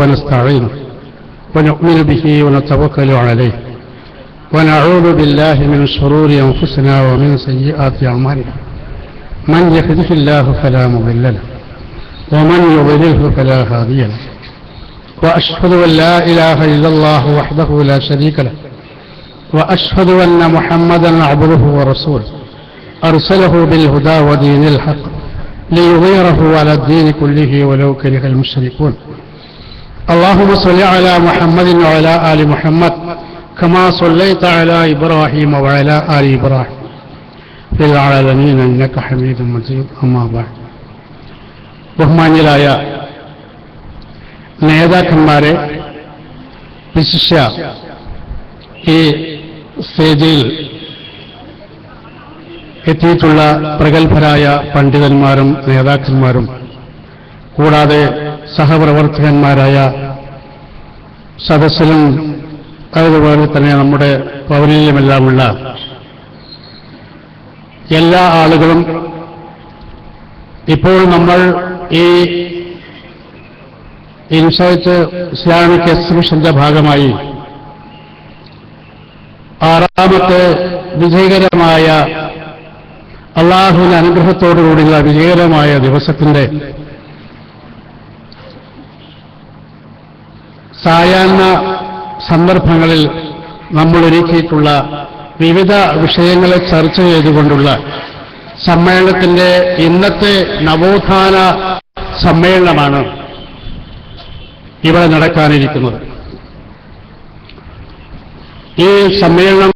ونستعينه ونؤمن به ونتوكل عليه ونعوذ بالله من شرور أنفسنا ومن سيئات أعمالنا من يهده الله فلا مضل له ومن يضلله فلا هادي له وأشهد أن لا إله إلا الله وحده لا شريك له وأشهد أن محمدا عبده ورسوله أرسله بالهدى ودين الحق ليظهره على الدين كله ولو كره المشركون اللهم صل على محمد وعلى آل محمد كما صليت على إبراهيم وعلى آل إبراهيم في العالمين إنك حميد مجيد أما بعد ബഹുമാന്യരായ നേതാക്കന്മാരെ, വിശിഷ്യ ഈ സ്റ്റേജിൽ എത്തിയിട്ടുള്ള പ്രഗത്ഭരായ പണ്ഡിതന്മാരും നേതാക്കന്മാരും കൂടാതെ സഹപ്രവർത്തകന്മാരായ സദസ്സിലും അതുപോലെ തന്നെ നമ്മുടെ പൗരനിലുമെല്ലാമുള്ള എല്ലാ ആളുകളും, ഇപ്പോൾ നമ്മൾ ഈ ഇൻസൈറ്റ് ഇസ്ലാമിക് എക്സിബിഷന്റെ ഭാഗമായി 6ാമത്തെ വിജയകരമായ അള്ളാഹുവിന്റെ അനുഗ്രഹത്തോടുകൂടിയുള്ള വിജയകരമായ ദിവസത്തിന്റെ സായാഹ്ന സന്ദർഭങ്ങളിൽ നമ്മൾ ഒരുക്കിയിട്ടുള്ള വിവിധ വിഷയങ്ങളെ ചർച്ച ചെയ്തുകൊണ്ടുള്ള സമ്മേളനത്തിന്റെ ഇന്നത്തെ നവോത്ഥാന സമ്മേളനമാണ് ഇവിടെ നടക്കാനിരിക്കുന്നത്. ഈ സമ്മേളനം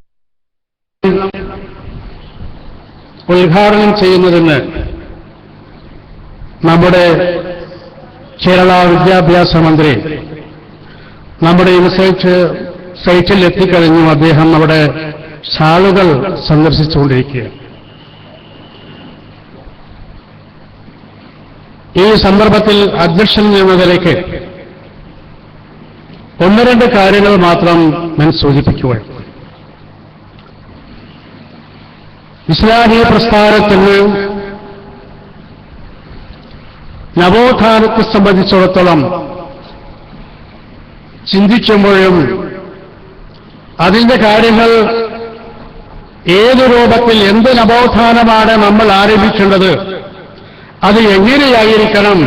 ഉദ്ഘാടനം ചെയ്യുന്നതിന് നമ്മുടെ കേരള വിദ്യാഭ്യാസ മന്ത്രി നമ്മുടെ ഇൻസൈറ്റ് സൈറ്റിൽ എത്തിക്കഴിഞ്ഞു. അദ്ദേഹം അവിടെ ഷാളുകൾ സന്ദർശിച്ചുകൊണ്ടിരിക്കുകയാണ്. ഈ സന്ദർഭത്തിൽ അധ്യക്ഷൻ എന്ന നിലയ്ക്ക് 1-2 കാര്യങ്ങൾ മാത്രം ഞാൻ സൂചിപ്പിക്കുകയാണ്. ഇസ്ലാഹി പ്രസ്ഥാനത്തിന് നവോത്ഥാനത്തെ സംബന്ധിച്ചിടത്തോളം ചിന്തിക്കുമ്പോഴും അതിന്റെ കാര്യങ്ങൾ ഏത് രൂപത്തിൽ, എന്ത് നവോത്ഥാനമാണ് നമ്മൾ ആരംഭിക്കേണ്ടത്, അത് എങ്ങനെയായിരിക്കണം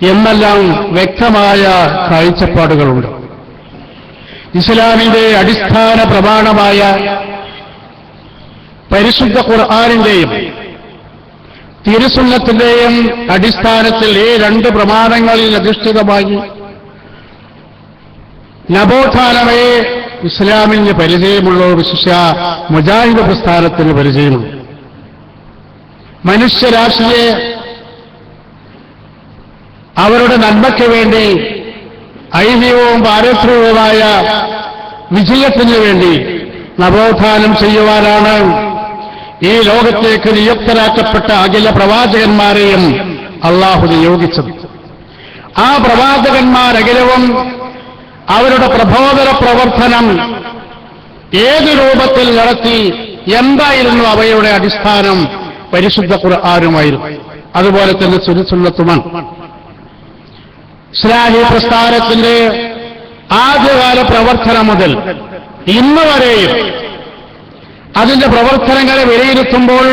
എന്നെല്ലാം വ്യക്തമായ കാഴ്ചപ്പാടുകളുണ്ട്. ഇസ്ലാമിന്റെ അടിസ്ഥാന പ്രമാണമായ പരിശുദ്ധ ഖുർആനിന്റെയും തിരുസുന്നത്തിന്റെയും അടിസ്ഥാനത്തിൽ ഈ 2 പ്രമാണങ്ങളിൽ അധിഷ്ഠിതമായി നവോത്ഥാനമേ ഇസ്ലാമിന് പരിചയമുള്ളൂ, വിശിഷ്യ മുജാഹിദ് പ്രസ്ഥാനത്തിന് പരിചയമുള്ളൂ. മനുഷ്യരാശിയെ അവരുടെ നന്മയ്ക്ക് വേണ്ടി ഐഹികവും പാരത്രികവുമായ വിജയത്തിന് വേണ്ടി നവോത്ഥാനം ചെയ്യുവാനാണ് ഈ ലോകത്തേക്ക് നിയുക്തരാക്കപ്പെട്ട അഖില പ്രവാചകന്മാരെയും അള്ളാഹു നിയോഗിച്ചത്. ആ പ്രവാചകന്മാരഖിലവും അവരുടെ പ്രബോധന പ്രവർത്തനം ഏത് രൂപത്തിൽ നടത്തി, എന്തായിരുന്നു അവയുടെ അടിസ്ഥാനം? പരിശുദ്ധ ഖുർആനുമായിരുന്നു. അതുപോലെ തന്നെ സുന്നത്തുമാണ്. ഇസ്ലാഹി പ്രസ്ഥാനത്തിന്റെ ആദ്യകാല പ്രവർത്തനം മുതൽ ഇന്ന് വരെയും അതിന്റെ പ്രവർത്തനങ്ങളെ വിലയിരുത്തുമ്പോൾ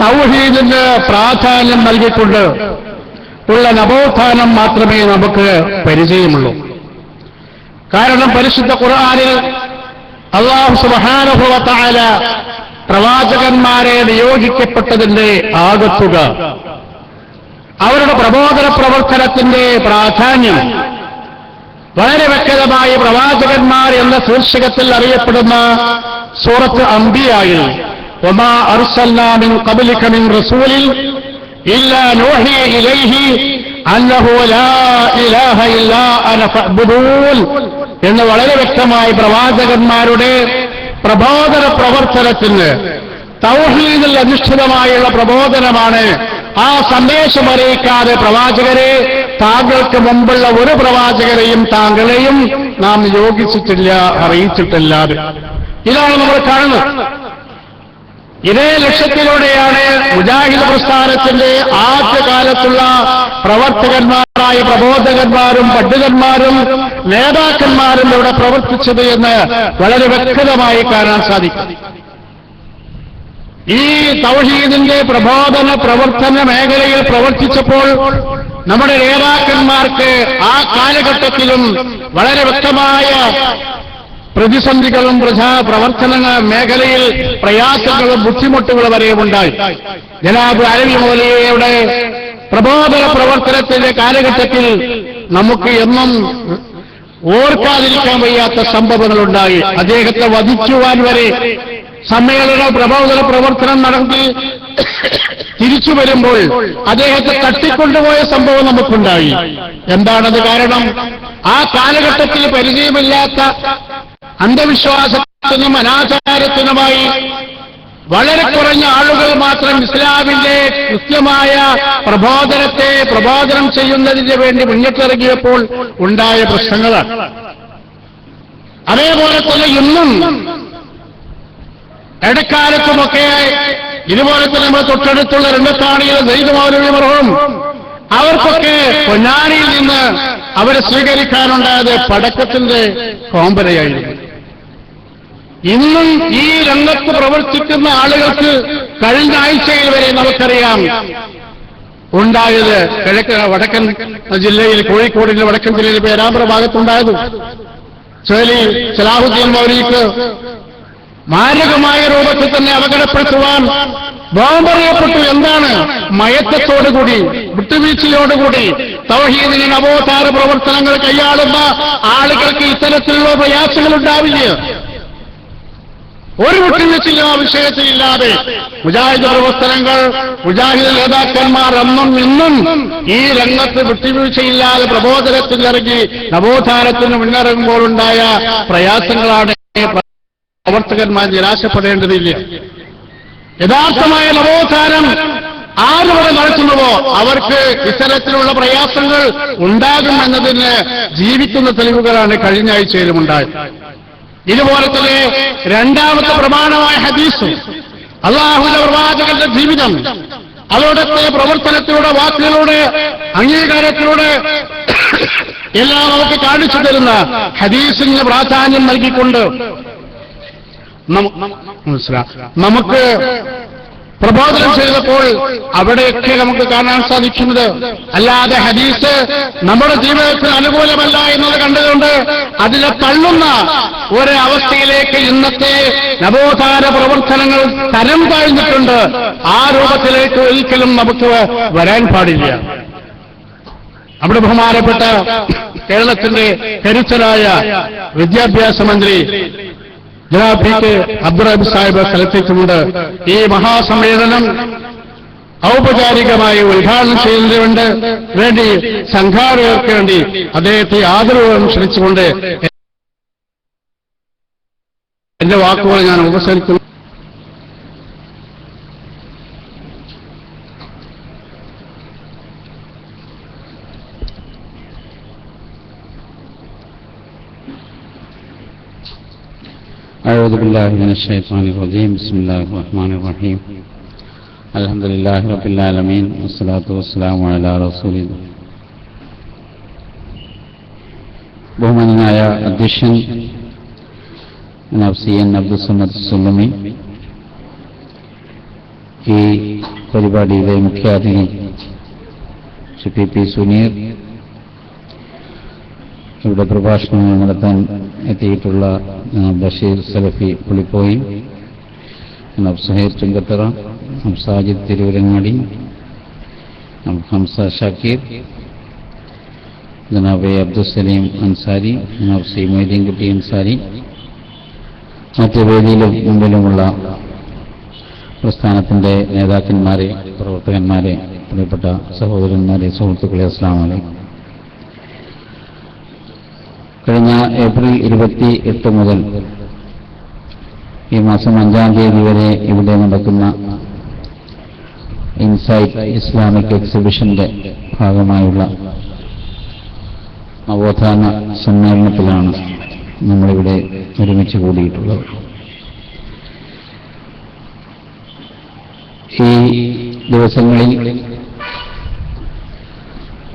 തൗഹീദിന് പ്രാധാന്യം നൽകിക്കൊണ്ട് ഉള്ള നവോത്ഥാനം മാത്രമേ നമുക്ക് പരിചയമുള്ളൂ. കാരണം പരിശുദ്ധ ഖുർആനിൽ അല്ലാഹു സുബ്ഹാനഹു വ തആല പ്രവാചകന്മാരെ നിയോഗിക്കപ്പെട്ടതിന്റെ ആകത്തുക, അവരുടെ പ്രബോധന പ്രവർത്തനത്തിന്റെ പ്രാധാന്യം വളരെ വ്യക്തമായി പ്രവാചകന്മാർ എന്ന ശീർഷകത്തിൽ അറിയപ്പെടുന്ന സൂറത്ത് അംബിയായിൽ വമാ അർസൽനാ മിൻ ഖബ്ലിക മിൻ റസൂലിൻ ഇല്ലാ നൂഹി ഇലൈഹി അന്നഹു ലാ ഇലാഹ ഇല്ലാ അന ഫഅ്ബുദൂൻ എന്ന് വളരെ വ്യക്തമായി പ്രവാചകന്മാരുടെ പ്രബോധന പ്രവർത്തനത്തിന് തൗഹീദിൽ അധിഷ്ഠിതമായുള്ള പ്രബോധനമാണ്. ആ സന്ദേശം അറിയിക്കാതെ പ്രവാചകരെ, താങ്കൾക്ക് മുമ്പുള്ള ഒരു പ്രവാചകരെയും താങ്കളെയും നാം നിയോഗിച്ചിട്ടില്ല, അറിയിച്ചിട്ടില്ല. ഇതാണ് നമ്മൾ കാണുന്നത്. ഇതേ ലക്ഷ്യത്തിലൂടെയാണ് മുജാഹിദ് പ്രസ്ഥാനത്തിന്റെ ആദ്യകാലത്തുള്ള പ്രവർത്തകന്മാർ മഹാന്മാരായ പ്രബോധകന്മാരും പണ്ഡിതന്മാരും നേതാക്കന്മാരും ഇവിടെ പ്രവർത്തിച്ചത് എന്ന് വളരെ വ്യക്തമായി കാണാൻ സാധിക്കും. ഈ തൗഹീദിന്റെ പ്രബോധന പ്രവർത്തന മേഖലയിൽ പ്രവർത്തിച്ചപ്പോൾ നമ്മുടെ നേതാക്കന്മാർക്ക് ആ കാലഘട്ടത്തിലും വളരെ വ്യക്തമായ പ്രതിസന്ധികളും പ്രവർത്തന മേഖലയിൽ പ്രയാസങ്ങളും ബുദ്ധിമുട്ടുകളും വരെ ഉണ്ടായി. ജനാബ് അലവി മൗലവിയുടെ പ്രബോധന പ്രവർത്തനത്തിന്റെ കാലഘട്ടത്തിൽ നമുക്ക് എന്നും ഓർക്കാതിരിക്കാൻ വയ്യാത്ത സംഭവങ്ങളുണ്ടായി. അദ്ദേഹത്തെ വധിക്കുവാൻ വരെ സമ്മേളന പ്രബോധന പ്രവർത്തനം നടത്തി തിരിച്ചു വരുമ്പോൾ അദ്ദേഹത്തെ തട്ടിക്കൊണ്ടുപോയ സംഭവം നമുക്കുണ്ടായി. എന്താണത് കാരണം? ആ കാലഘട്ടത്തിൽ പരിചയമില്ലാത്ത അന്ധവിശ്വാസത്തിനും അനാചാരത്തിനുമായി വളരെ കുറഞ്ഞ ആളുകൾ മാത്രം ഇസ്ലാമിന്റെ കൃത്യമായ പ്രബോധനം ചെയ്യുന്നതിന് വേണ്ടി മുന്നിട്ടിറങ്ങിയപ്പോൾ ഉണ്ടായ പ്രശ്നങ്ങളാണ്. അതേപോലെ തന്നെ ഇന്നും ഇടക്കാലത്തുമൊക്കെ ഇതുപോലെ തന്നെ നമ്മൾ തൊട്ടടുത്തുള്ള രംഗത്താണിയിൽ സെയ്ദ് മൗലവി മർഹൂം അവർക്കൊക്കെ പൊന്നാനിയിൽ നിന്ന് അവരെ സ്വീകരിക്കാനുണ്ടായത് പടക്കത്തിന്റെ കോമ്പരയായിരുന്നു. ഇന്നും ഈ രംഗത്ത് പ്രവർത്തിക്കുന്ന ആളുകൾക്ക് കഴിഞ്ഞ ആഴ്ചയിൽ വരെ നമുക്കറിയാം ഉണ്ടായത് വടക്കൻ ജില്ലയിൽ കോഴിക്കോടിന്റെ വടക്കൻ ജില്ലയിൽ പേരാമ്പ്ര ഭാഗത്തുണ്ടായത് സലാഹുദ്ദീൻ മൗലവിക്ക് മാരകമായ രൂപത്തിൽ തന്നെ അപകടപ്പെടുത്തുവാൻ ബോംബെറിയപ്പെട്ടു. എന്താണ്? മയക്കത്തോടുകൂടി വിട്ടുവീഴ്ചയോടുകൂടി തൗഹീദിന് നവോത്ഥാന പ്രവർത്തനങ്ങൾ കൈയാളുന്ന ആളുകൾക്ക് ഇത്തരത്തിലുള്ള പ്രയാസങ്ങൾ ഉണ്ടാവില്ല. ഒരു വിട്ടുവീഴ്ചയും ആ വിഷയത്തിലില്ലാതെ മുജാഹിദ് പ്രവർത്തനങ്ങൾ, മുജാഹിദ് നേതാക്കന്മാർ അന്നും ഇന്നും ഈ രംഗത്ത് വിട്ടുവീഴ്ചയില്ലാതെ പ്രബോധനത്തിലിറങ്ങി നവോത്ഥാനത്തിന് മുന്നിറങ്ങുമ്പോഴുണ്ടായ പ്രയാസങ്ങളാണ് പ്രവർത്തകന്മാർ നിരാശപ്പെടേണ്ടതില്ല. യഥാർത്ഥമായ നവോത്ഥാനം ആരിവിടെ നടത്തുന്നുവോ അവർക്ക് ഇത്തരത്തിലുള്ള പ്രയാസങ്ങൾ ഉണ്ടാകുമെന്നതിന് ജീവിക്കുന്ന തെളിവുകളാണ് കഴിഞ്ഞ ആഴ്ചയിലും ഉണ്ടായത്. ഇതുപോലെ തന്നെ രണ്ടാമത്തെ പ്രമാണമായ ഹദീസ്, അല്ലാഹുവിന്റെ പ്രവാചകന്റെ ജീവിതം, അതോടൊപ്പം പ്രവർത്തനത്തിലൂടെ, വാക്കുകളിലൂടെ, അംഗീകാരത്തിലൂടെ എല്ലാം നമുക്ക് കാണിച്ചു തരുന്ന ഹദീസിന് പ്രാധാന്യം നൽകിക്കൊണ്ട് നമുക്ക് പ്രബോധനം ചെയ്തപ്പോൾ അവിടെയൊക്കെ നമുക്ക് കാണാൻ സാധിക്കുന്നത് അല്ലാതെ ഹദീസ് നമ്മുടെ ജീവിതത്തിന് അനുകൂലമല്ല എന്നത് കണ്ടുകൊണ്ട് അതിനെ തള്ളുന്ന ഒരവസ്ഥയിലേക്ക് ഇന്നത്തെ നവോത്ഥാന പ്രവർത്തനങ്ങൾ തരം താഴ്ന്നിട്ടുണ്ട്. ആ രൂപത്തിലേക്ക് ഒരിക്കലും നമുക്ക് വരാൻ പാടില്ല. അവിടെ ബഹുമാനപ്പെട്ട കേരളത്തിന്റെ കരുത്തരായ വിദ്യാഭ്യാസ മന്ത്രി ജനാബ് പി കെ അബ്ദുറഹ്മാൻ സാഹിബ് സ്ഥലത്തെത്തുന്നുണ്ട്. ഈ മഹാസമ്മേളനം ഔപചാരികമായി ഉദ്ഘാടനം ചെയ്യുന്നതിന് വേണ്ടി സംഘാടകർക്ക് വേണ്ടി അദ്ദേഹത്തെ ആദരവോടെ ക്ഷണിച്ചുകൊണ്ട് എന്റെ വാക്കുകൾ ഞാൻ ഉപസരിക്കുന്നു. أعوذ بالله من الشيطان الرجيم بسم الله الرحمن الرحيم الحمد لله رب العالمين والصلاة والسلام على رسول الله. ബഹുമാനനായ അധ്യക്ഷൻ സി എൻ അബ്ദുസ്സമദ് സുല്ലമി, ഈ പരിപാടിയിലെ മുഖ്യാതിഥി ശ്രീ പി പി സുനീർ, ഇവിടെ പ്രഭാഷണങ്ങൾ നടത്താൻ എത്തിയിട്ടുള്ള ബഷീർ സലഫി പുളിപ്പോയി, സുഹൈർ ചുങ്കത്തറ, സാജിദ് തിരൂരങ്ങാടി, ഹംസ ഷാക്കീർ, ജനാബ് അബ്ദുസലീം അൻസാരി, ജനാബ് സി മൊയ്തീൻകുട്ടി അൻസാരി, മറ്റു വേദിയിലും മുമ്പിലുമുള്ള പ്രസ്ഥാനത്തിന്റെ നേതാക്കന്മാരെ, പ്രവർത്തകന്മാരെ, പ്രിയപ്പെട്ട സഹോദരന്മാരെ, സുഹൃത്തുക്കളെ, അസ്സലാമു അലൈക്കും. കഴിഞ്ഞ ഏപ്രിൽ 28 മുതൽ ഈ മാസം 5-ാം തീയതി വരെ ഇവിടെ നടക്കുന്ന ഇൻസൈറ്റ് ഇസ്ലാമിക് എക്സിബിഷന്റെ ഭാഗമായുള്ള നവോത്ഥാന സമ്മേളനത്തിലാണ് നമ്മളിവിടെ ഒരുമിച്ച് കൂടിയിട്ടുള്ളത്. ഈ ദിവസങ്ങളിൽ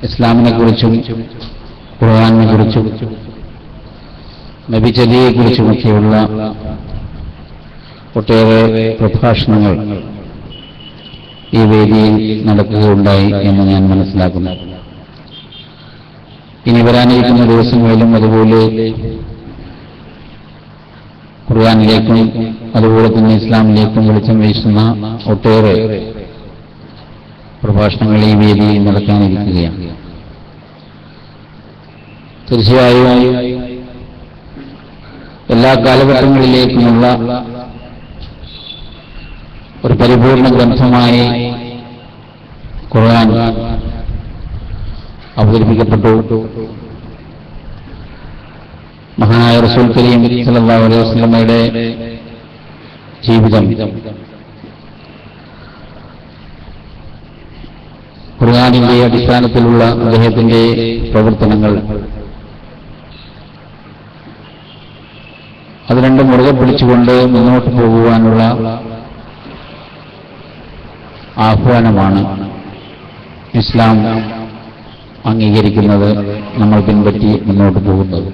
ഇസ്ലാമിനെക്കുറിച്ചും ഖുർആനിനെക്കുറിച്ചും നബിചര്യയെക്കുറിച്ചുമൊക്കെയുള്ള ഒട്ടേറെ പ്രഭാഷണങ്ങൾ ഈ വേദിയിൽ നടക്കുകയുണ്ടായി എന്ന് ഞാൻ മനസ്സിലാക്കുന്നു. ഇനി വരാനിരിക്കുന്ന ദിവസങ്ങളിലും അതുപോലെ ഖുർആനിലേക്കും അതുപോലെ തന്നെ ഇസ്ലാമിലേക്കും വെളിച്ചം വീശുന്ന ഒട്ടേറെ പ്രഭാഷണങ്ങൾ ഈ വേദിയിൽ നടക്കാനിരിക്കുകയാണ്. തീർച്ചയായും എല്ലാ കാലഘട്ടങ്ങളിലേക്കുമുള്ള ഒരു പരിപൂർണ ഗ്രന്ഥമായി ഖുർആൻ അവതരിപ്പിക്കപ്പെട്ടു. മഹാനായ റസൂൽ കരീം സല്ലല്ലാഹു അലൈഹി വസല്ലമയുടെ ജീവിതം ഖുർആനിന്റെ അടിസ്ഥാനത്തിലുള്ള അദ്ദേഹത്തിന്റെ പ്രവർത്തനങ്ങൾ അത് രണ്ടും മുറുകെ പിടിച്ചുകൊണ്ട് മുന്നോട്ട് പോകുവാനുള്ള ആഹ്വാനമാണ് ഇസ്ലാം അംഗീകരിക്കുന്നത്, നമ്മൾ പിൻപറ്റി മുന്നോട്ട് പോകുന്നത്.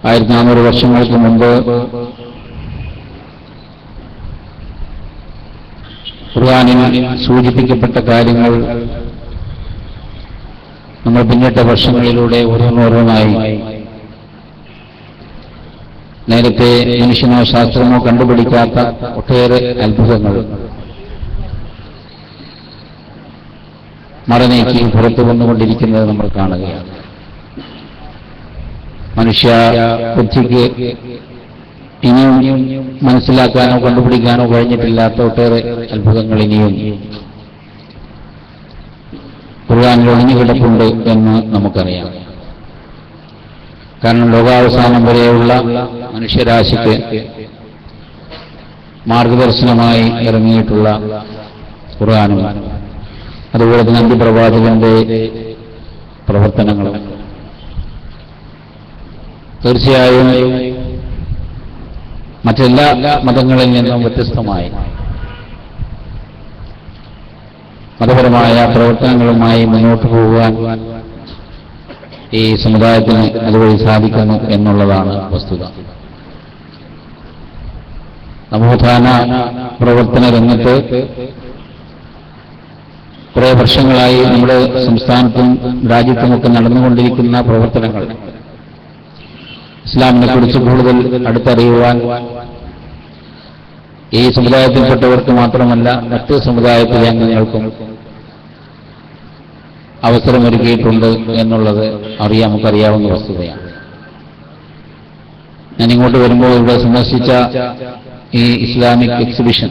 1400 വർഷങ്ങൾക്ക് മുമ്പ് ഖുർആനിൽ സൂചിപ്പിക്കപ്പെട്ട കാര്യങ്ങൾ നമ്മൾ പിന്നിട്ട വർഷങ്ങളിലൂടെ ഓരോന്നോരോന്നായി നേരത്തെ മനുഷ്യനോ ശാസ്ത്രമോ കണ്ടുപിടിക്കാത്ത ഒട്ടേറെ അത്ഭുതങ്ങൾ മറനീക്കി പുറത്തു വന്നുകൊണ്ടിരിക്കുന്നത് നമ്മൾ കാണുകയാണ്. മനുഷ്യ ബുദ്ധിക്ക് ഇനിയും മനസ്സിലാക്കാനോ കണ്ടുപിടിക്കാനോ കഴിഞ്ഞിട്ടില്ലാത്ത ഒട്ടേറെ അത്ഭുതങ്ങൾ ഇനിയും ഖുർആനിൽ ഒളിഞ്ഞുകിടപ്പുണ്ട് എന്ന് നമുക്കറിയാം. കാരണം ലോകാവസാനം വരെയുള്ള മനുഷ്യരാശിക്ക് മാർഗദർശനമായി ഇറങ്ങിയിട്ടുള്ള ഖുർആനും അതുപോലെ തന്നെ അന്ത്യപ്രവാചകന്റെ പ്രവർത്തനങ്ങളും തീർച്ചയായും മറ്റെല്ലാ മതങ്ങളിൽ നിന്നും വ്യത്യസ്തമായി മതപരമായ പ്രവർത്തനങ്ങളുമായി മുന്നോട്ട് പോകുവാൻ ഈ സമുദായത്തിന് അതുവഴി സാധിക്കുന്നു എന്നുള്ളതാണ് വസ്തുത. നവോത്ഥാന പ്രവർത്തന രംഗത്ത് കുറെ വർഷങ്ങളായി നമ്മുടെ സംസ്ഥാനത്തും രാജ്യത്തുമൊക്കെ നടന്നുകൊണ്ടിരിക്കുന്ന പ്രവർത്തനങ്ങൾ ഇസ്ലാമിനെ കുറിച്ച് കൂടുതൽ അടുത്തറിയുവാൻ ഈ സമുദായത്തിൽപ്പെട്ടവർക്ക് മാത്രമല്ല മറ്റ് സമുദായത്തിലെ അംഗങ്ങൾക്കും അവസരമൊരുക്കിയിട്ടുണ്ട് എന്നുള്ളത് നമുക്കറിയാവുന്ന വസ്തുതയാണ്. ഞാൻ ഇങ്ങോട്ട് വരുമ്പോൾ ഇവിടെ സന്ദർശിച്ച ഈ ഇസ്ലാമിക് എക്സിബിഷൻ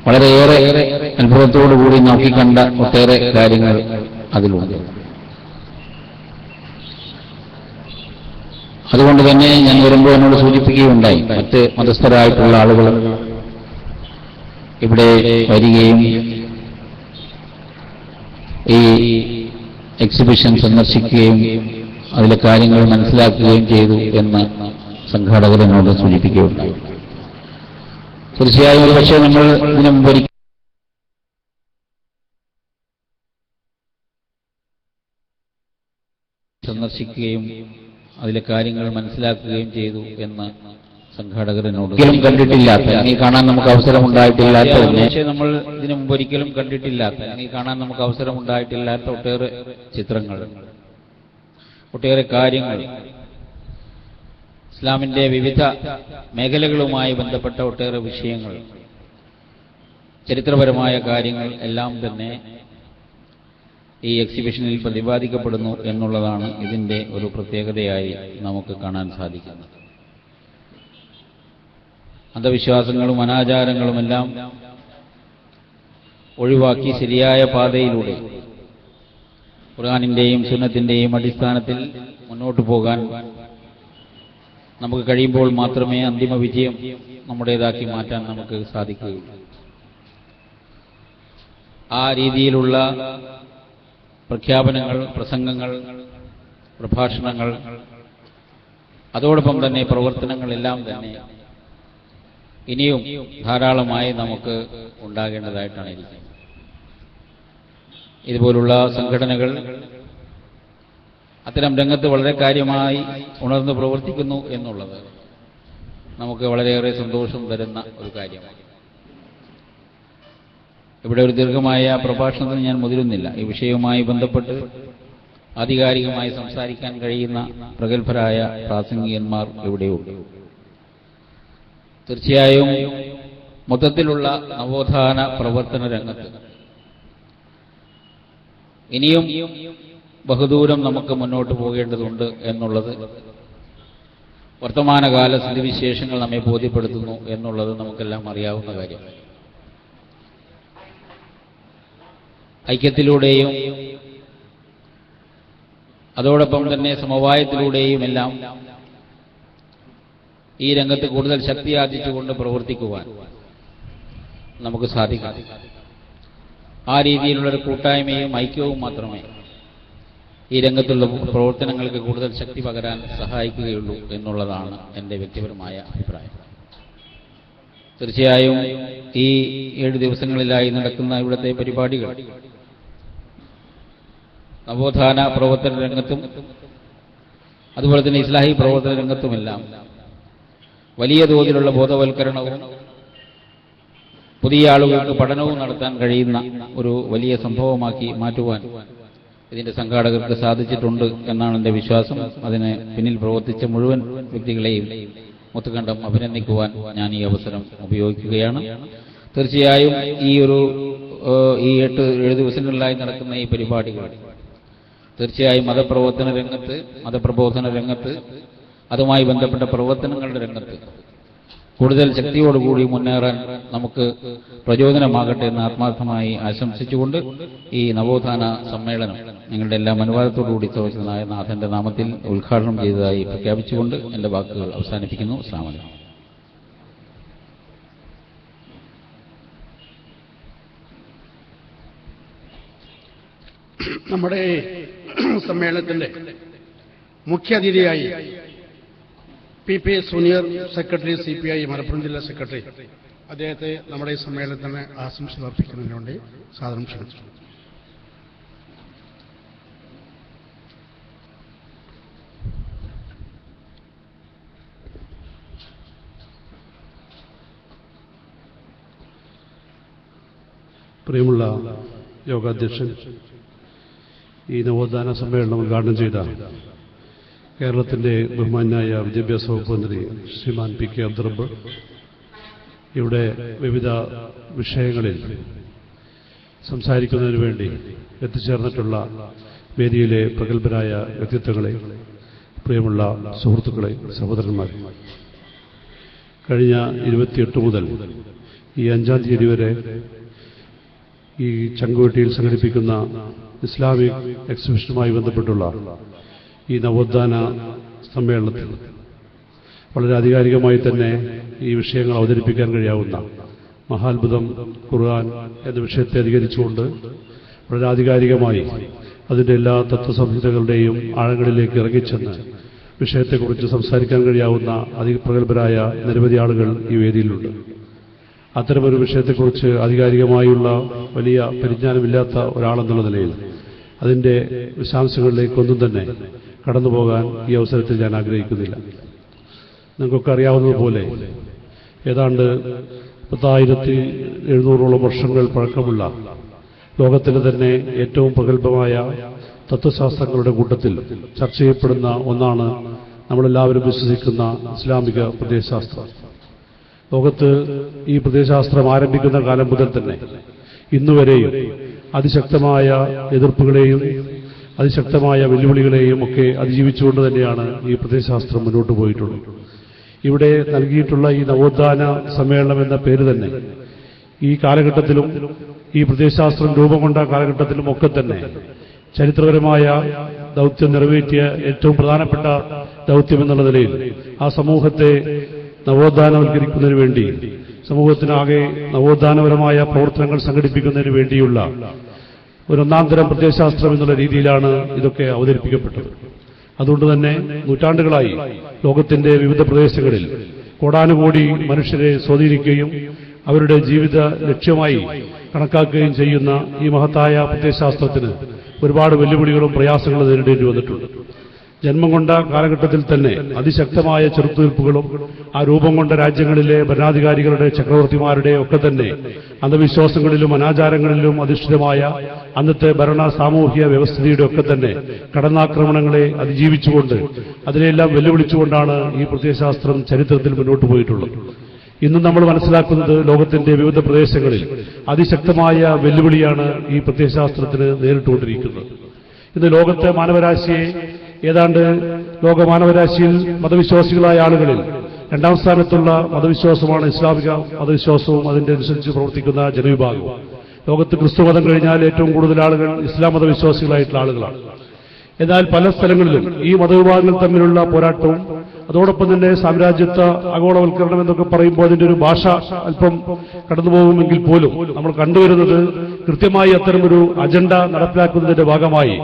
വളരെയേറെ അത്ഭുതത്തോടുകൂടി നോക്കിക്കണ്ട ഒട്ടേറെ കാര്യങ്ങൾ അതിലുണ്ട്. അതുകൊണ്ട് തന്നെ ഞാൻ വരുമ്പോൾ എന്നോട് സൂചിപ്പിക്കുകയുണ്ടായി, മറ്റ് മതസ്ഥരായിട്ടുള്ള ആളുകൾ ഇവിടെ വരികയും ഈ എക്സിബിഷൻ സന്ദർശിക്കുകയും അതിലെ കാര്യങ്ങൾ മനസ്സിലാക്കുകയും ചെയ്തു എന്ന് സംഘാടകർ എന്നോട് സൂചിപ്പിക്കുകയുണ്ടായി. തീർച്ചയായും ഒരുപക്ഷെ നമ്മൾ ഇതിനു മുമ്പ് സന്ദർശിക്കുകയും അതിലെ കാര്യങ്ങൾ മനസ്സിലാക്കുകയും ചെയ്തു എന്ന് സംഘാടകർ എന്നോട് കണ്ടിട്ടില്ലാത്ത കാണാൻ നമുക്ക് അവസരമുണ്ടായിട്ടില്ലാത്ത പക്ഷേ നമ്മൾ ഇതിനു മുമ്പ് ഒരിക്കലും കണ്ടിട്ടില്ലാത്ത കാണാൻ നമുക്ക് അവസരമുണ്ടായിട്ടില്ലാത്ത ഒട്ടേറെ ചിത്രങ്ങൾ, ഒട്ടേറെ കാര്യങ്ങൾ, ഇസ്ലാമിന്റെ വിവിധ മേഖലകളുമായി ബന്ധപ്പെട്ട ഒട്ടേറെ വിഷയങ്ങൾ, ചരിത്രപരമായ കാര്യങ്ങൾ എല്ലാം തന്നെ ഈ എക്സിബിഷനിൽ പ്രതിപാദിക്കപ്പെടുന്നു എന്നുള്ളതാണ് ഇതിന്റെ ഒരു പ്രത്യേകതയായി നമുക്ക് കാണാൻ സാധിക്കുന്നത്. അന്ധവിശ്വാസങ്ങളും അനാചാരങ്ങളുമെല്ലാം ഒഴിവാക്കി ശരിയായ പാതയിലൂടെ ഖുർആനിന്റെയും സുന്നത്തിന്റെയും അടിസ്ഥാനത്തിൽ മുന്നോട്ടു പോകാൻ നമുക്ക് കഴിയുമ്പോൾ മാത്രമേ അന്തിമ വിജയം നമ്മുടേതാക്കി മാറ്റാൻ നമുക്ക് സാധിക്കുകയുള്ളൂ. ആ രീതിയിലുള്ള പ്രഖ്യാപനങ്ങൾ, പ്രസംഗങ്ങൾ, പ്രഭാഷണങ്ങൾ, അതോടൊപ്പം തന്നെ പ്രവർത്തനങ്ങളെല്ലാം തന്നെ ഇനിയും ധാരാളമായി നമുക്ക് ഉണ്ടാകേണ്ടതായിട്ടാണ് ഇരിക്കുന്നത്. ഇതുപോലുള്ള സംഘടനകൾ അത്തരം രംഗത്ത് വളരെ കാര്യമായി ഉണർന്ന് പ്രവർത്തിക്കുന്നു എന്നുള്ളത് നമുക്ക് വളരെയേറെ സന്തോഷം തരുന്ന ഒരു കാര്യമാണ്. ഇവിടെ ഒരു ദീർഘമായ പ്രഭാഷണത്തിന് ഞാൻ മുതിരുന്നില്ല. ഈ വിഷയവുമായി ബന്ധപ്പെട്ട് ആധികാരികമായി സംസാരിക്കാൻ കഴിയുന്ന പ്രഗത്ഭരായ പ്രാസംഗികന്മാർ ഇവിടെയുണ്ട്. തീർച്ചയായും മൊത്തത്തിലുള്ള നവോത്ഥാന പ്രവർത്തന രംഗത്ത് ഇനിയും ബഹുദൂരം നമുക്ക് മുന്നോട്ട് പോകേണ്ടതുണ്ട് എന്നുള്ളത് വർത്തമാനകാല സ്ഥിതിവിശേഷങ്ങൾ നമ്മെ ബോധ്യപ്പെടുത്തുന്നു എന്നുള്ളത് നമുക്കെല്ലാം അറിയാവുന്ന കാര്യമാണ്. ഐക്യത്തിലൂടെയും അതോടൊപ്പം തന്നെ സമവായത്തിലൂടെയും എല്ലാം ഈ രംഗത്ത് കൂടുതൽ ശക്തി ആർജിച്ചുകൊണ്ട് പ്രവർത്തിക്കുവാൻ നമുക്ക് സാധിക്കും. ആ രീതിയിലുള്ളൊരു കൂട്ടായ്മയും ഐക്യവും മാത്രമേ ഈ രംഗത്തുള്ള പ്രവർത്തനങ്ങൾക്ക് കൂടുതൽ ശക്തി പകരാൻ സഹായിക്കുകയുള്ളൂ എന്നുള്ളതാണ് എൻ്റെ വ്യക്തിപരമായ അഭിപ്രായം. തീർച്ചയായും ഈ 7 ദിവസങ്ങളിലായി നടക്കുന്ന ഇവിടുത്തെ പരിപാടികൾ നവോത്ഥാന പ്രവർത്തന രംഗത്തും അതുപോലെ തന്നെ ഇസ്ലാഹി പ്രവർത്തന രംഗത്തുമെല്ലാം വലിയ തോതിലുള്ള ബോധവൽക്കരണവും പുതിയ ആളുകൾക്ക് പഠനവും നടത്താൻ കഴിയുന്ന ഒരു വലിയ സംഭവമാക്കി മാറ്റുവാൻ ഇതിന്റെ സംഘാടകർക്ക് സാധിച്ചിട്ടുണ്ട് എന്നാണ് എൻ്റെ വിശ്വാസം. അതിന് പിന്നിൽ പ്രവർത്തിച്ച മുഴുവൻ വ്യക്തികളെയും മുത്തുകണ്ഠം അഭിനന്ദിക്കുവാൻ ഞാൻ ഈ അവസരം ഉപയോഗിക്കുകയാണ്. തീർച്ചയായും ഈ 7 ദിവസങ്ങളിലായി നടക്കുന്ന ഈ പരിപാടികൾ തീർച്ചയായും മതപ്രബോധന രംഗത്ത് അതുമായി ബന്ധപ്പെട്ട പ്രവർത്തനങ്ങളുടെ രംഗത്ത് കൂടുതൽ ശക്തിയോടുകൂടി മുന്നേറാൻ നമുക്ക് പ്രചോദനമാകട്ടെ എന്ന് ആത്മാർത്ഥമായി ആശംസിച്ചുകൊണ്ട് ഈ നവോത്ഥാന സമ്മേളനം നിങ്ങളുടെ എല്ലാം അനുവാദത്തോടുകൂടി സർവ്വശക്തനായ നാഥന്റെ നാമത്തിൽ ഉദ്ഘാടനം ചെയ്തതായി പ്രഖ്യാപിച്ചുകൊണ്ട് എൻ്റെ വാക്കുകൾ അവസാനിപ്പിക്കുന്നു. അസ്സലാമു അലൈക്കും. നമ്മുടെ സമ്മേളനത്തിന്റെ മുഖ്യാതിഥിയായി PP souvenir secretary CPI Malappuram ജില്ലാ സെക്രട്ടറി അദ്ദേഹത്തെ നമ്മുടെ ഈ സമ്മേളനത്തിന് ആശംസകൾ അർപ്പിക്കുന്നതിന് വേണ്ടി സാദരം ക്ഷണിച്ചു. പ്രിയമുള്ള യോഗാധ്യക്ഷൻ, ഈ നവോത്ഥാന സമ്മേളനം ഉദ്ഘാടനം ചെയ്ത കേരളത്തിൻ്റെ ബഹുമാന്യായ വിദ്യാഭ്യാസ വകുപ്പ് മന്ത്രി ശ്രീമാൻ PK അബ്ദുൾ റബ്ബ്, ഇവിടെ വിവിധ വിഷയങ്ങളിൽ സംസാരിക്കുന്നതിന് വേണ്ടി എത്തിച്ചേർന്നിട്ടുള്ള വേദിയിലെ പ്രഗത്ഭരായ വ്യക്തിത്വങ്ങളെ, പ്രിയമുള്ള സുഹൃത്തുക്കളെ, സഹോദരന്മാരെ, കഴിഞ്ഞ 28 മുതൽ ഈ 5-ാം തീയതി വരെ ഈ ചങ്കുവെട്ടിയിൽ സംഘടിപ്പിക്കുന്ന ഇസ്ലാമിക് എക്സിബിഷനുമായി ബന്ധപ്പെട്ടുള്ള ഈ നവോത്ഥാന സമ്മേളനത്തിൽ വളരെ ആധികാരികമായി തന്നെ ഈ വിഷയങ്ങൾ അവതരിപ്പിക്കാൻ കഴിയാവുന്ന മഹാത്ഭുതം ഖുർആൻ എന്ന വിഷയത്തെ അധികരിച്ചുകൊണ്ട് വളരെ ആധികാരികമായി അതിൻ്റെ എല്ലാ തത്വസംഹിതകളുടെയും ആഴങ്ങളിലേക്ക് ഇറങ്ങിച്ചെന്ന് വിഷയത്തെക്കുറിച്ച് സംസാരിക്കാൻ കഴിയാവുന്ന അതിപ്രഗത്ഭരായ നിരവധി ആളുകൾ ഈ വേദിയിലുണ്ട്. അത്തരമൊരു വിഷയത്തെക്കുറിച്ച് ആധികാരികമായുള്ള വലിയ പരിജ്ഞാനമില്ലാത്ത ഒരാളെന്നുള്ള നിലയിൽ അതിൻ്റെ വിശദാംശങ്ങളിലേക്കൊന്നും തന്നെ കടന്നുപോകാൻ ഈ അവസരത്തിൽ ഞാൻ ആഗ്രഹിക്കുന്നില്ല. നിങ്ങൾക്കൊക്കെ അറിയാവുന്നതുപോലെ ഏതാണ്ട് 10,700ഓളം വർഷങ്ങൾ പഴക്കമുള്ള ലോകത്തിലെ തന്നെ ഏറ്റവും പ്രഗത്ഭമായ തത്വശാസ്ത്രങ്ങളുടെ കൂട്ടത്തിൽ ചർച്ച ചെയ്യപ്പെടുന്ന ഒന്നാണ് നമ്മളെല്ലാവരും വിശ്വസിക്കുന്ന ഇസ്ലാമിക പ്രത്യയശാസ്ത്രം. ലോകത്ത് ഈ പ്രത്യയശാസ്ത്രം ആരംഭിക്കുന്ന കാലം മുതൽ തന്നെ ഇന്നുവരെയും അതിശക്തമായ എതിർപ്പുകളെയും അതിശക്തമായ വെല്ലുവിളികളെയും ഒക്കെ അതിജീവിച്ചുകൊണ്ട് തന്നെയാണ് ഈ പ്രത്യയശാസ്ത്രം മുന്നോട്ട് പോയിട്ടുള്ളത്. ഇവിടെ നൽകിയിട്ടുള്ള ഈ നവോത്ഥാന സമ്മേളനം എന്ന പേര് തന്നെ ഈ കാലഘട്ടത്തിലും ഈ പ്രത്യയശാസ്ത്രം രൂപം കൊണ്ട കാലഘട്ടത്തിലും ഒക്കെ തന്നെ ചരിത്രപരമായ ദൗത്യം നിറവേറ്റിയ ഏറ്റവും പ്രധാനപ്പെട്ട ദൗത്യം എന്നുള്ള നിലയിൽ ആ സമൂഹത്തെ നവോത്ഥാനവൽക്കരിക്കുന്നതിന് വേണ്ടി, സമൂഹത്തിനാകെ നവോത്ഥാനപരമായ പ്രവർത്തനങ്ങൾ സംഘടിപ്പിക്കുന്നതിന് വേണ്ടിയുള്ള ഒരു ഒന്നാന്തരം പ്രത്യയശാസ്ത്രം എന്നുള്ള രീതിയിലാണ് ഇതൊക്കെ അവതരിപ്പിക്കപ്പെട്ടത്. അതുകൊണ്ട് തന്നെ നൂറ്റാണ്ടുകളായി ലോകത്തിന്റെ വിവിധ പ്രദേശങ്ങളിൽ കോടാനുകോടി മനുഷ്യരെ സ്വാധീനിക്കുകയും അവരുടെ ജീവിത ലക്ഷ്യമായി കണക്കാക്കുകയും ചെയ്യുന്ന ഈ മഹത്തായ പ്രത്യയശാസ്ത്രത്തിന് ഒരുപാട് വെല്ലുവിളികളും പ്രയാസങ്ങളും നേരിടേണ്ടി വന്നിട്ടുണ്ട്. ജന്മം കൊണ്ട കാലഘട്ടത്തിൽ തന്നെ അതിശക്തമായ ചെറുത്തുനിൽപ്പുകളും ആ രൂപം കൊണ്ട രാജ്യങ്ങളിലെ ഭരണാധികാരികളുടെ ചക്രവർത്തിമാരുടെ ഒക്കെ തന്നെ അന്ധവിശ്വാസങ്ങളിലും അനാചാരങ്ങളിലും അധിഷ്ഠിതമായ അന്നത്തെ ഭരണ സാമൂഹ്യ വ്യവസ്ഥിതിയുടെ ഒക്കെ തന്നെ കടന്നാക്രമണങ്ങളെ അതിജീവിച്ചുകൊണ്ട് അതിനെല്ലാം വെല്ലുവിളിച്ചുകൊണ്ടാണ് ഈ പ്രത്യയശാസ്ത്രം ചരിത്രത്തിൽ മുന്നോട്ട് പോയിട്ടുള്ളത്. ഇന്നും നമ്മൾ മനസ്സിലാക്കുന്നത് ലോകത്തിന്റെ വിവിധ പ്രദേശങ്ങളിൽ അതിശക്തമായ വെല്ലുവിളിയാണ് ഈ പ്രത്യയശാസ്ത്രത്തിന് നേരിട്ടുകൊണ്ടിരിക്കുന്നത്. ഇന്ന് ലോകത്തെ മാനവരാശിയെ ഏതാണ്ട് ലോക മാനവരാശിയിൽ മതവിശ്വാസികളായ ആളുകളിൽ രണ്ടാം സ്ഥാനത്തുള്ള മതവിശ്വാസമാണ് ഇസ്ലാമിക മതവിശ്വാസവും അതിന്റെ അനുസരിച്ച് പ്രവർത്തിക്കുന്ന ജനവിഭാഗവും. ലോകത്ത് ക്രിസ്തുമതം കഴിഞ്ഞാൽ ഏറ്റവും കൂടുതൽ ആളുകൾ ഇസ്ലാം മതവിശ്വാസികളായിട്ടുള്ള ആളുകളാണ്. എന്നാൽ പല സ്ഥലങ്ങളിലും ഈ മതവിഭാഗങ്ങൾ തമ്മിലുള്ള പോരാട്ടവും അതോടൊപ്പം തന്നെ സാമ്രാജ്യത്വ ആഗോളവൽക്കരണം എന്നൊക്കെ പറയുമ്പോൾ അതിന്റെ ഒരു ഭാഷ അല്പം കടന്നുപോകുമെങ്കിൽ പോലും നമ്മൾ കണ്ടുവരുന്നത് കൃത്യമായി അത്തരമൊരു അജണ്ട നടപ്പിലാക്കുന്നതിന്റെ ഭാഗമായി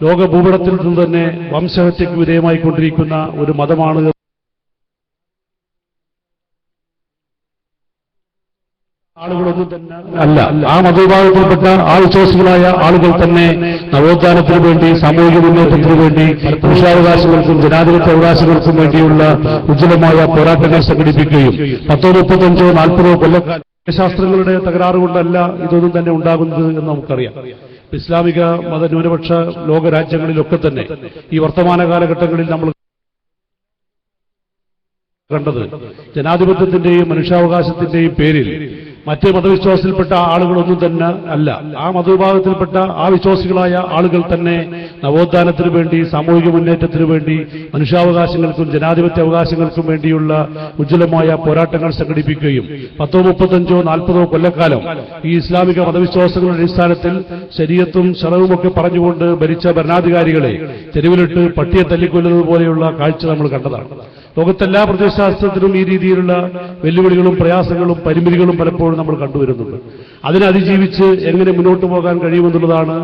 ലോക ഭൂപടത്തിൽ നിന്ന് തന്നെ വംശഹത്യയ്ക്ക് വിധേയമായിക്കൊണ്ടിരിക്കുന്ന ഒരു മതമാണ് ആളുകളൊന്നും തന്നെ അല്ല. ആ മതവിഭാഗത്തിൽപ്പെട്ട ആ വിശ്വാസികളായ ആളുകൾ തന്നെ നവോത്ഥാനത്തിനു വേണ്ടി, സാമൂഹിക മുന്നേറ്റത്തിനു വേണ്ടി, പുരുഷാവകാശങ്ങൾക്കും ജനാധിപത്യ അവകാശങ്ങൾക്കും വേണ്ടിയുള്ള ഉജ്ജ്വലമായ പോരാട്ടങ്ങൾ സംഘടിപ്പിക്കുകയും 10, 35, 40 കൊല്ലക്കാലം ശാസ്ത്രങ്ങളുടെ തകരാറ് കൊണ്ടല്ല ഇതൊന്നും തന്നെ ഉണ്ടാകുന്നത് എന്ന് നമുക്കറിയാം. ഇസ്ലാമിക മതന്യൂനപക്ഷ ലോകരാജ്യങ്ങളിലൊക്കെ തന്നെ ഈ വർത്തമാന കാലഘട്ടങ്ങളിൽ നമ്മൾ കണ്ടത് ജനാധിപത്യത്തിന്റെയും മനുഷ്യാവകാശത്തിന്റെയും പേരിൽ മറ്റ് മതവിശ്വാസത്തിൽപ്പെട്ട ആളുകളൊന്നും തന്നെ അല്ല. ആ മതവിഭാഗത്തിൽപ്പെട്ട ആ വിശ്വാസികളായ ആളുകൾ തന്നെ നവോത്ഥാനത്തിനു വേണ്ടി, സാമൂഹിക മുന്നേറ്റത്തിനു വേണ്ടി, മനുഷ്യാവകാശങ്ങൾക്കും ജനാധിപത്യ അവകാശങ്ങൾക്കും വേണ്ടിയുള്ള ഉജ്ജ്വലമായ പോരാട്ടങ്ങൾ സംഘടിപ്പിക്കുകയും 10, 35, 40 കൊല്ലക്കാലം ഈ ഇസ്ലാമിക മതവിശ്വാസങ്ങളുടെ അടിസ്ഥാനത്തിൽ ശരീഅത്തും ശറഉമൊക്കെ പറഞ്ഞുകൊണ്ട് ഭരിച്ച ഭരണാധികാരികളെ തെരുവിലിട്ട് പട്ടിയെ തല്ലിക്കൊല്ലുന്നത് പോലെയുള്ള കാഴ്ച നമ്മൾ കണ്ടതാണ്. ലോകത്തെല്ലാ പ്രത്യയശാസ്ത്രത്തിനും ഈ രീതിയിലുള്ള വെല്ലുവിളികളും പ്രയാസങ്ങളും പരിമിതികളും പലപ്പോഴും നമ്മൾ കണ്ടുവരുന്നുണ്ട്. അതിനെ അതിജീവിച്ച് എങ്ങനെ മുന്നോട്ട് പോകാൻ കഴിയുമെന്നുള്ളതാണ്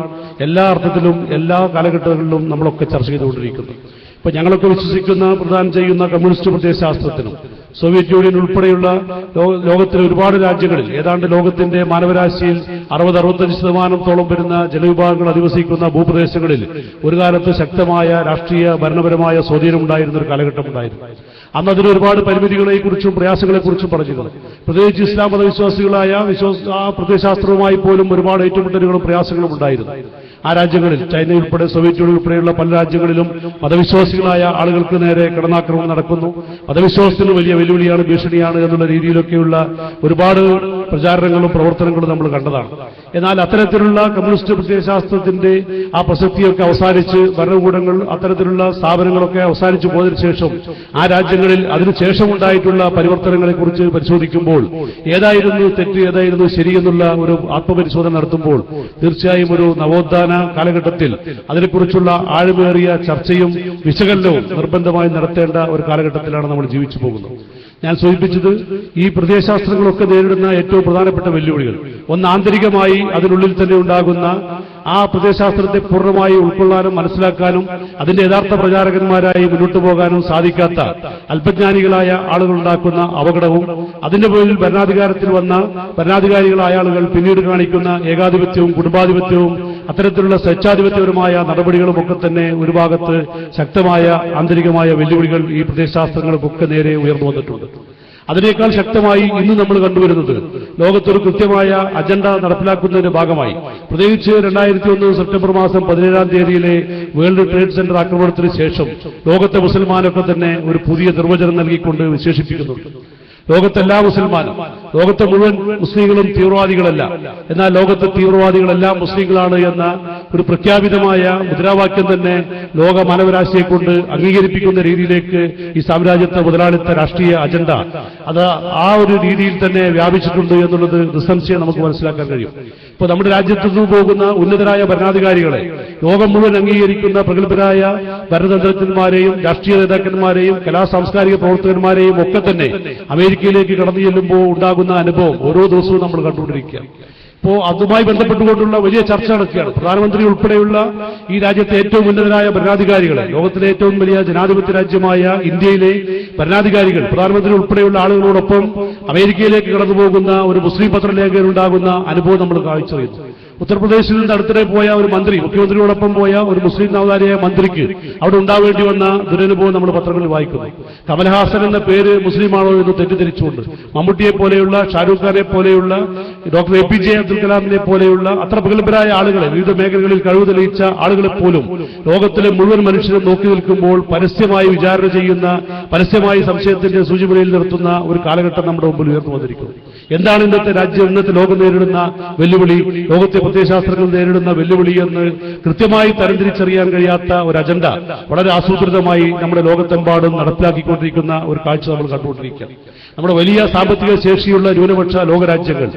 എല്ലാ അർത്ഥത്തിലും എല്ലാ കാലഘട്ടങ്ങളിലും നമ്മളൊക്കെ ചർച്ച ചെയ്തുകൊണ്ടിരിക്കുന്നത്. ഇപ്പൊ ഞങ്ങളൊക്കെ വിശ്വസിക്കുന്ന, പ്രദാനം ചെയ്യുന്ന കമ്മ്യൂണിസ്റ്റ് പ്രത്യയശാസ്ത്രത്തിനും സോവിയറ്റ് യൂണിയൻ ഉൾപ്പെടെയുള്ള ലോകത്തിലെ ഒരുപാട് രാജ്യങ്ങളിൽ ഏതാണ്ട് ലോകത്തിന്റെ മാനവരാശിയിൽ 60-65% വരുന്ന ജനവിഭാഗങ്ങൾ അധിവസിക്കുന്ന ഭൂപ്രദേശങ്ങളിൽ ഒരു കാലത്ത് ശക്തമായ രാഷ്ട്രീയ ഭരണപരമായ സ്വാധീനമുണ്ടായിരുന്ന ഒരു കാലഘട്ടം ഉണ്ടായിരുന്നു. അന്ന് അതിന് ഒരുപാട് പരിമിതികളെക്കുറിച്ചും പ്രയാസങ്ങളെക്കുറിച്ചും പറഞ്ഞിരുന്നു. പ്രത്യേകിച്ച് ഇസ്ലാം മതവിശ്വാസികളായ ആ പ്രത്യയശാസ്ത്രവുമായി പോലും ഒരുപാട് ഏറ്റുമുട്ടലുകളും പ്രയാസങ്ങളും ഉണ്ടായിരുന്നു. ആ രാജ്യങ്ങളിൽ ചൈന ഉൾപ്പെടെ, സോവിയറ്റ് യൂണിയൻ ഉൾപ്പെടെയുള്ള പല രാജ്യങ്ങളിലും മതവിശ്വാസികളായ ആളുകൾക്ക് നേരെ കടന്നാക്രമണം നടക്കുന്നു. മതവിശ്വാസത്തിന് വലിയ വെല്ലുവിളിയാണ്, ഭീഷണിയാണ് എന്നുള്ള രീതിയിലൊക്കെയുള്ള ഒരുപാട് പ്രചാരണങ്ങളും പ്രവർത്തനങ്ങളും നമ്മൾ കണ്ടതാണ്. എന്നാൽ അത്തരത്തിലുള്ള കമ്മ്യൂണിസ്റ്റ് പ്രത്യയശാസ്ത്രത്തിന്റെ ആ പ്രസക്തിയൊക്കെ അവസാനിച്ച് ഭരണകൂടങ്ങൾ അത്തരത്തിലുള്ള സ്ഥാപനങ്ങളൊക്കെ അവസാനിച്ചു പോയതിനു ശേഷം ആ രാജ്യങ്ങളിൽ അതിനുശേഷമുണ്ടായിട്ടുള്ള പരിവർത്തനങ്ങളെക്കുറിച്ച് പരിശോധിക്കുമ്പോൾ ഏതായിരുന്നു തെറ്റ്, ഏതായിരുന്നു ശരി എന്നുള്ള ഒരു ആത്മപരിശോധന നടത്തുമ്പോൾ തീർച്ചയായും ഒരു നവോത്ഥാന കാലഘട്ടത്തിൽ അതിനെക്കുറിച്ചുള്ള ആഴമേറിയ ചർച്ചയും വിശകലനവും നിർബന്ധമായി നടത്തേണ്ട ഒരു കാലഘട്ടത്തിലാണ് നമ്മൾ ജീവിച്ചു പോകുന്നത്. ഞാൻ സൂചിപ്പിച്ചത് ഈ പ്രത്യയശാസ്ത്രങ്ങളൊക്കെ നേരിടുന്ന ഏറ്റവും പ്രധാനപ്പെട്ട വെല്ലുവിളികൾ ഒന്ന് ആന്തരികമായി അതിനുള്ളിൽ തന്നെ ഉണ്ടാകുന്ന ആ പ്രത്യയശാസ്ത്രത്തെ പൂർണ്ണമായി ഉൾക്കൊള്ളാനും മനസ്സിലാക്കാനും അതിന്റെ യഥാർത്ഥ പ്രചാരകന്മാരായി മുന്നോട്ടു പോകാനും സാധിക്കാത്ത അല്പജ്ഞാനികളായ ആളുകൾ ഉണ്ടാക്കുന്ന അപകടവും അതിന്റെ പേരിൽ ഭരണാധികാരത്തിൽ വന്ന ഭരണാധികാരികളായ ആളുകൾ പിന്നീട് കാണിക്കുന്ന ഏകാധിപത്യവും കുടുംബാധിപത്യവും അത്തരത്തിലുള്ള സ്വേച്ഛാധിപത്യപരമായ നടപടികളും ഒക്കെ തന്നെ ഒരു ഭാഗത്ത് ശക്തമായ ആന്തരികമായ വെല്ലുവിളികൾ ഈ പ്രത്യയശാസ്ത്രങ്ങൾക്കൊക്കെ നേരെ ഉയർന്നു വന്നിട്ടുണ്ട്. അതിനേക്കാൾ ശക്തമായി ഇന്ന് നമ്മൾ കണ്ടുവരുന്നത് ലോകത്തൊരു കൃത്യമായ അജണ്ട നടപ്പിലാക്കുന്നതിന്റെ ഭാഗമായി പ്രത്യേകിച്ച് 2001 സെപ്റ്റംബർ മാസം 17-ാം തീയതിയിലെ വേൾഡ് ട്രേഡ് സെന്റർ ആക്രമണത്തിന് ശേഷം ലോകത്തെ മുസൽമാനൊക്കെ തന്നെ ഒരു പുതിയ നിർവചനം നൽകിക്കൊണ്ട് വിശേഷിപ്പിക്കുന്നുണ്ട്. ലോകത്തെല്ലാ മുസൽമാനും, ലോകത്തെ മുഴുവൻ മുസ്ലിങ്ങളും തീവ്രവാദികളല്ല, എന്നാൽ ലോകത്തെ തീവ്രവാദികളെല്ലാം മുസ്ലിങ്ങളാണ് എന്ന ഒരു പ്രഖ്യാപിതമായ മുദ്രാവാക്യം തന്നെ ലോക മാനവരാശിയെ കൊണ്ട് അംഗീകരിപ്പിക്കുന്ന രീതിയിലേക്ക് ഈ സാമ്രാജ്യത്വ മുതലാളിത്ത രാഷ്ട്രീയ അജണ്ട അത് ആ ഒരു രീതിയിൽ തന്നെ വ്യാപിച്ചിട്ടുണ്ട് എന്നുള്ളത് നിസ്സംശയം നമുക്ക് മനസ്സിലാക്കാൻ കഴിയും. ഇപ്പൊ നമ്മുടെ രാജ്യത്തു നിന്ന് പോകുന്ന ഉന്നതരായ ഭരണാധികാരികളെ ലോകം മുഴുവൻ അംഗീകരിക്കുന്ന പ്രഗത്ഭരായ ഭരണതന്ത്രജ്ഞന്മാരെയും രാഷ്ട്രീയ നേതാക്കന്മാരെയും കലാ സാംസ്കാരിക പ്രവർത്തകന്മാരെയും ഒക്കെ തന്നെ അമേരിക്കയിലേക്ക് കടന്നു ചെല്ലുമ്പോൾ ഉണ്ടാകുന്ന അനുഭവം ഓരോ ദിവസവും നമ്മൾ കണ്ടുകൊണ്ടിരിക്കുകയാണ്. ഇപ്പോ അതുമായി ബന്ധപ്പെട്ടുകൊണ്ടുള്ള വലിയ ചർച്ച നടക്കുകയാണ്. പ്രധാനമന്ത്രി ഉൾപ്പെടെയുള്ള ഈ രാജ്യത്തെ ഏറ്റവും ഉന്നതരായ ഭരണാധികാരികളെ, ലോകത്തിലെ ഏറ്റവും വലിയ ജനാധിപത്യ രാജ്യമായ ഇന്ത്യയിലെ ഭരണാധികാരികൾ, പ്രധാനമന്ത്രി ഉൾപ്പെടെയുള്ള ആളുകളോടൊപ്പം അമേരിക്കയിലേക്ക് കടന്നുപോകുന്ന ഒരു മുസ്ലിം പത്രലേഖകനുണ്ടാകുന്ന അനുഭവം നമ്മൾ കാഴ്ചവെച്ചു. ഉത്തർപ്രദേശിൽ നിന്ന് അടുത്തിടെ പോയ ഒരു മന്ത്രി, മുഖ്യമന്ത്രിയോടൊപ്പം പോയ ഒരു മുസ്ലിം നവതാരിയായ മന്ത്രിക്ക് അവിടെ ഉണ്ടാവേണ്ടി വന്ന ദുരനുഭവം നമ്മൾ പത്രങ്ങളിൽ വായിക്കുന്നു. കമൽഹാസൻ എന്ന പേര് മുസ്ലിമാണോ എന്ന് തെറ്റിദ്ധരിച്ചുകൊണ്ട് മമ്മൂട്ടിയെ പോലെയുള്ള, ഷാരൂഖ് ഖാനെ പോലെയുള്ള, ഡോക്ടർ APJ അബ്ദുൽ കലാമിനെ പോലെയുള്ള അത്ര പ്രഗത്ഭരായ ആളുകളെ, വിവിധ മേഖലകളിൽ കഴിവ് തെളിയിച്ച ആളുകളെ പോലും ലോകത്തിലെ മുഴുവൻ മനുഷ്യരും നോക്കി നിൽക്കുമ്പോൾ പരസ്യമായി വിചാരണ ചെയ്യുന്ന, പരസ്യമായി സംശയത്തിന്റെ സൂചിമുനയിൽ നിർത്തുന്ന ഒരു കാലഘട്ടം നമ്മുടെ മുമ്പിൽ ഉയർന്നു വന്നിരിക്കുന്നു. എന്താണ് ഇന്നത്തെ രാജ്യം, ഇന്നത്തെ ലോകം നേരിടുന്ന വെല്ലുവിളി, ലോകത്തെ പ്രത്യയശാസ്ത്രങ്ങൾ നേരിടുന്ന വെല്ലുവിളി എന്ന് കൃത്യമായി തരംതിരിച്ചറിയാൻ കഴിയാത്ത ഒരു അജണ്ട വളരെ ആസൂത്രിതമായി നമ്മുടെ ലോകത്തെമ്പാടും നടപ്പിലാക്കിക്കൊണ്ടിരിക്കുന്ന ഒരു കാഴ്ച നമ്മൾ കണ്ടുകൊണ്ടിരിക്കുകയാണ്. നമ്മുടെ വലിയ സാമ്പത്തിക ശേഷിയുള്ള ന്യൂനപക്ഷ ലോകരാജ്യങ്ങൾ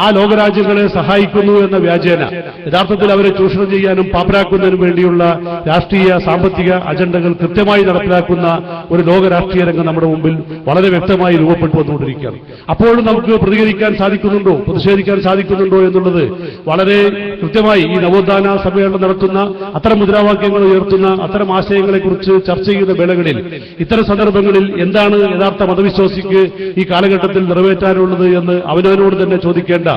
ആ ലോകരാജ്യങ്ങളെ സഹായിക്കുന്നു എന്ന വ്യാജേന യഥാർത്ഥത്തിൽ അവരെ ചൂഷണം ചെയ്യാനും പാപ്പരാക്കുന്നതിനും വേണ്ടിയുള്ള രാഷ്ട്രീയ സാമ്പത്തിക അജണ്ടകൾ കൃത്യമായി നടപ്പിലാക്കുന്ന ഒരു ലോക രാഷ്ട്രീയ രംഗം നമ്മുടെ മുമ്പിൽ വളരെ വ്യക്തമായി രൂപപ്പെട്ടു വന്നുകൊണ്ടിരിക്കുകയാണ്. അപ്പോഴും നമുക്ക് പ്രതികരിക്കാൻ സാധിക്കുന്നുണ്ടോ, പ്രതിഷേധിക്കാൻ സാധിക്കുന്നുണ്ടോ എന്നുള്ളത് വളരെ കൃത്യമായി ഈ നവോത്ഥാന സമ്മേളനം നടത്തുന്ന, അത്തരം മുദ്രാവാക്യങ്ങൾ ഉയർത്തുന്ന, അത്തരം ആശയങ്ങളെക്കുറിച്ച് ചർച്ച ചെയ്യുന്ന വേളകളിൽ, ഇത്തരം സന്ദർഭങ്ങളിൽ എന്താണ് യഥാർത്ഥ മതവിശ്വാസിക്ക് ഈ കാലഘട്ടത്തിൽ നിറവേറ്റാനുള്ളത് എന്ന് അവനവനോട് തന്നെ ചോദിക്കേണ്ട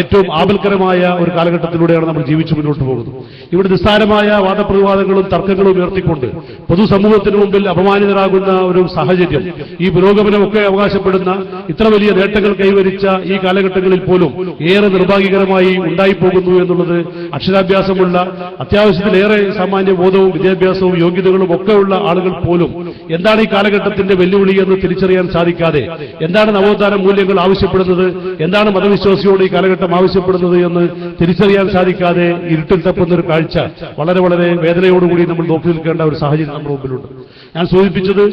ഏറ്റവും ആപൽക്കരമായ ഒരു കാലഘട്ടത്തിലൂടെയാണ് നമ്മൾ ജീവിച്ചു മുന്നോട്ട് പോകുന്നത്. ഇവിടെ നിസ്സാരമായ വാദപ്രതിവാദങ്ങളും തർക്കങ്ങളും ഉയർത്തിക്കൊണ്ട് പൊതുസമൂഹത്തിന് മുമ്പിൽ അപമാനിതരാകുന്ന ഒരു സാഹചര്യം, ഈ പുരോഗമനമൊക്കെ അവകാശപ്പെടുന്ന, ഇത്ര വലിയ നേട്ടങ്ങൾ കൈവരിച്ച ഈ കാലഘട്ടങ്ങളിൽ പോലും ഏറെ നിർഭാഗ്യകരമായി ഉണ്ടായിപ്പോകുന്നു എന്നുള്ളത് അക്ഷരാഭ്യാസമുള്ള, അത്യാവശ്യത്തിലേറെ സാമാന്യ ബോധവും വിദ്യാഭ്യാസവും യോഗ്യതകളും ഒക്കെ ഉള്ള ആളുകൾ പോലും എന്താണ് ഈ കാലഘട്ടത്തിന്റെ വെല്ലുവിളി എന്ന് തിരിച്ചറിയാൻ സാധിക്കാതെ, എന്താണ് നവോത്ഥാന മൂല്യങ്ങൾ ആവശ്യപ്പെടുന്നത്, എന്താണ് മതവിശ്വാസിയോട് ഈ കാലഘട്ടം ആവശ്യപ്പെടുന്നത് എന്ന് തിരിച്ചറിയാൻ സാധിക്കാതെ ഇരുട്ടിൽ തപ്പുന്ന ഒരു കാഴ്ച വളരെ വളരെ വേദനയോടുകൂടി നമ്മൾ നോക്കി നിൽക്കേണ്ട ഒരു സാഹചര്യം നമ്മുടെ മുമ്പിലുണ്ട്. ഞാൻ സൂചിപ്പിച്ചത്,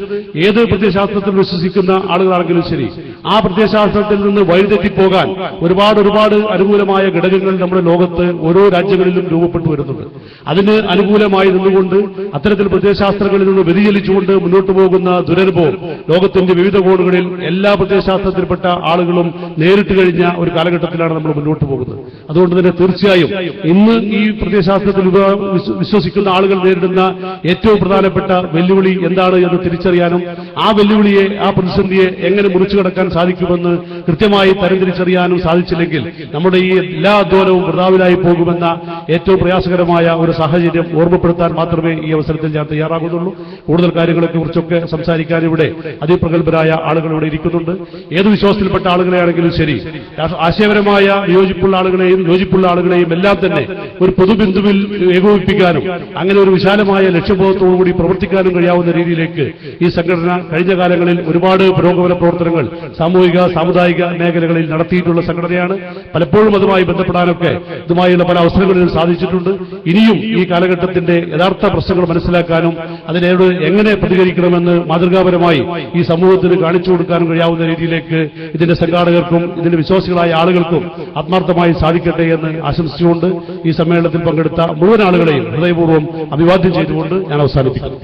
ഏത് പ്രത്യയശാസ്ത്രത്തിൽ വിശ്വസിക്കുന്ന ആളുകളാണെങ്കിലും ശരി, ആ പ്രത്യയശാസ്ത്രത്തിൽ നിന്ന് വഴിതെറ്റിപ്പോകാൻ ഒരുപാട് അനുകൂലമായ ഘടകങ്ങൾ നമ്മുടെ ലോകത്ത് ഓരോ രാജ്യങ്ങളിലും രൂപപ്പെട്ടു വരുന്നുണ്ട്. അതിന് അനുകൂലമായി നിന്നുകൊണ്ട് അത്തരത്തിൽ പ്രത്യയശാസ്ത്രങ്ങളിൽ നിന്ന് വ്യതിചലിച്ചുകൊണ്ട് മുന്നോട്ട് പോകുന്ന ദുരനുഭവം ലോകത്തിന്റെ വിവിധ കോണുകളിൽ എല്ലാ പ്രത്യയശാസ്ത്രത്തിൽപ്പെട്ട ആളുകളും നേരിട്ട് കഴിഞ്ഞ ഒരു കാലഘട്ടത്തിലാണ് നമ്മൾ മുന്നോട്ട് പോകുന്നത്. അതുകൊണ്ട് തന്നെ തീർച്ചയായും ഇന്ന് ഈ പ്രത്യയശാസ്ത്രത്തിൽ വിശ്വസിക്കുന്ന ആളുകൾ നേരിടുന്ന ഏറ്റവും പ്രധാനപ്പെട്ട വെല്ലുവിളി എന്താണ് എന്ന് തിരിച്ചറിയാനും ആ വെല്ലുവിളിയെ, ആ പ്രതിസന്ധിയെ എങ്ങനെ മുറിച്ചു കടക്കാൻ സാധിക്കുമെന്ന് കൃത്യമായി തരംതിരിച്ചറിയാനും സാധിച്ചില്ലെങ്കിൽ നമ്മുടെ ഈ എല്ലാ അധ്വാനവും വൃഥാവിലായി പോകുമെന്ന ഏറ്റവും പ്രയാസകരമായ ഒരു സാഹചര്യം ഓർമ്മപ്പെടുത്താൻ മാത്രമേ ഈ അവസരത്തിൽ ഞാൻ തയ്യാറാകുന്നുള്ളൂ. കൂടുതൽ കാര്യങ്ങളെ കുറിച്ചൊക്കെ സംസാരിക്കാൻ ഇവിടെ അതിപ്രഗത്ഭരായ ആളുകൾ ഇവിടെ ഇരിക്കുന്നുണ്ട്. ഏത് വിശ്വാസത്തിൽപ്പെട്ട ആളുകളെയാണെങ്കിലും ശരി, ആശയപരമായ യോജിപ്പുള്ള ആളുകളെയും എല്ലാം തന്നെ ഒരു പൊതുബിന്ദുവിൽ ഏകോപിപ്പിക്കാനും അങ്ങനെ ഒരു വിശാലമായ ലക്ഷ്യബോധത്തോടുകൂടി പ്രവർത്തിക്കാനും കഴിയാവുന്ന രീതിയിലേക്ക് ഈ സംഘടന കഴിഞ്ഞ കാലങ്ങളിൽ ഒരുപാട് പുരോഗമന പ്രവർത്തനങ്ങൾ സാമൂഹിക സാമുദായിക മേഖലകളിൽ നടത്തിയിട്ടുള്ള സംഘടനയാണ്. പലപ്പോഴും അതുമായി ബന്ധപ്പെടാനൊക്കെ ഇതുമായുള്ള പല അവസരങ്ങളിലും സാധിച്ചിട്ടുണ്ട്. ഇനിയും ഈ കാലഘട്ടത്തിന്റെ യഥാർത്ഥ പ്രശ്നങ്ങൾ മനസ്സിലാക്കാനും അതിനോട് എങ്ങനെ പ്രതികരിക്കണമെന്ന് മാതൃകാപരമായി ഈ സമൂഹത്തിന് കാണിച്ചു കൊടുക്കാനും കഴിയാവുന്ന രീതിയിലേക്ക് ഇതിന്റെ സംഘാടകർക്കും ഇതിന്റെ വിശ്വാസികളായ ആളുകൾക്കും ആത്മാർത്ഥമായി സാധിക്കട്ടെ എന്ന് ആശംസിച്ചുകൊണ്ട് ഈ സമ്മേളനത്തിൽ പങ്കെടുത്ത മുഴുവൻ ആളുകളെയും ഹൃദയപൂർവ്വം അഭിവാദ്യം ചെയ്തുകൊണ്ട് ഞാൻ അവസാനിപ്പിക്കുന്നു.